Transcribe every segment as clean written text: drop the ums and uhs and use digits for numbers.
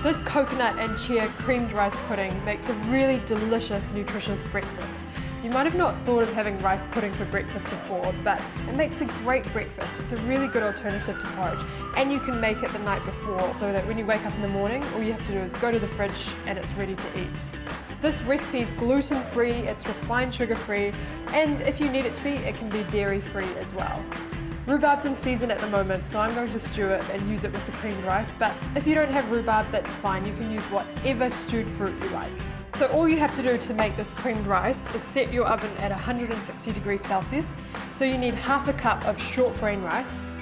This coconut and chia creamed rice pudding makes a really delicious, nutritious breakfast. You might have not thought of having rice pudding for breakfast before, but it makes a great breakfast. It's a really good alternative to porridge, and you can make it the night before so that when you wake up in the morning, all you have to do is go to the fridge and it's ready to eat. This recipe is gluten-free, it's refined sugar-free, and if you need it to be, it can be dairy-free as well. Rhubarb's in season at the moment, so I'm going to stew it and use it with the creamed rice, but if you don't have rhubarb, that's fine. You can use whatever stewed fruit you like. So all you have to do to make this creamed rice is set your oven at 160 degrees Celsius. So you need half a cup of short grain rice,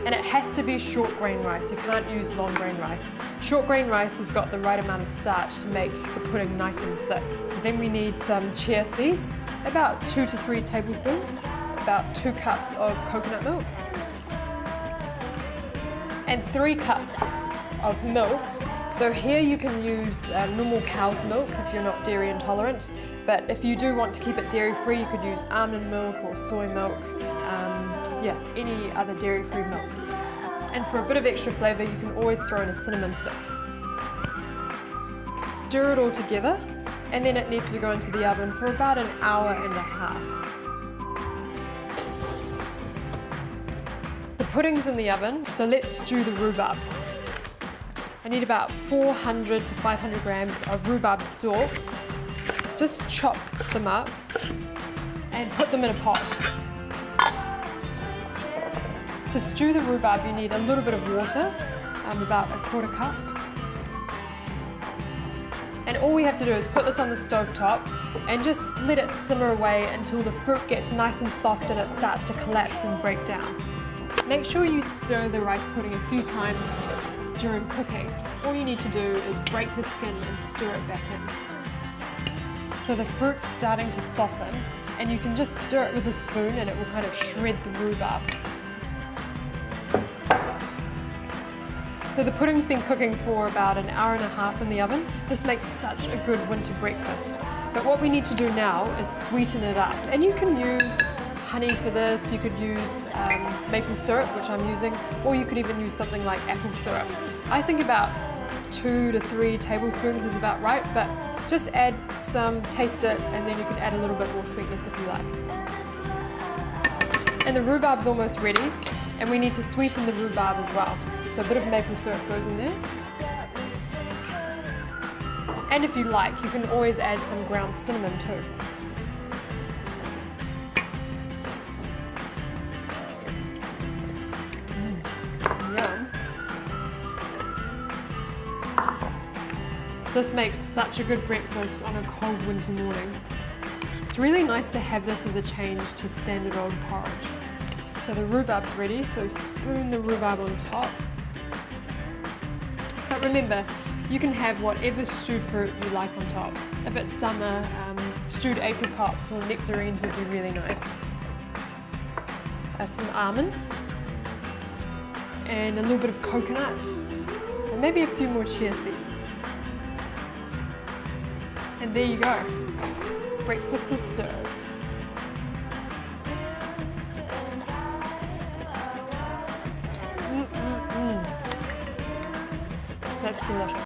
and it has to be short grain rice. You can't use long grain rice. Short grain rice has got the right amount of starch to make the pudding nice and thick. Then we need some chia seeds, about 2 to 3 tablespoons, about 2 cups of coconut milk, and 3 cups of milk. So here you can use normal cow's milk if you're not dairy intolerant, but if you do want to keep it dairy free, you could use almond milk or soy milk, any other dairy free milk. And for a bit of extra flavour, you can always throw in a cinnamon stick. Stir it all together, and then it needs to go into the oven for about an hour and a half. The pudding's in the oven, so let's stew the rhubarb. I need about 400 to 500 grams of rhubarb stalks. Just chop them up and put them in a pot. To stew the rhubarb, you need a little bit of water, about a quarter cup. And all we have to do is put this on the stove top and just let it simmer away until the fruit gets nice and soft and it starts to collapse and break down. Make sure you stir the rice pudding a few times during cooking. All you need to do is break the skin and stir it back in. So the fruit's starting to soften, and you can just stir it with a spoon and it will kind of shred the rhubarb. So the pudding's been cooking for about an hour and a half in the oven. This makes such a good winter breakfast. But what we need to do now is sweeten it up. And you can use honey for this, you could use maple syrup, which I'm using, or you could even use something like apple syrup. I think about 2 to 3 tablespoons is about right, but just add some, taste it, and then you can add a little bit more sweetness if you like. And the rhubarb's almost ready, and we need to sweeten the rhubarb as well. So a bit of maple syrup goes in there. And if you like, you can always add some ground cinnamon too. Yum. This makes such a good breakfast on a cold winter morning. It's really nice to have this as a change to standard old porridge. So the rhubarb's ready, so spoon the rhubarb on top. But remember, you can have whatever stewed fruit you like on top. If it's summer, stewed apricots or nectarines would be really nice. I have some almonds and a little bit of coconut and maybe a few more chia seeds. And there you go. Breakfast is served. That's delicious.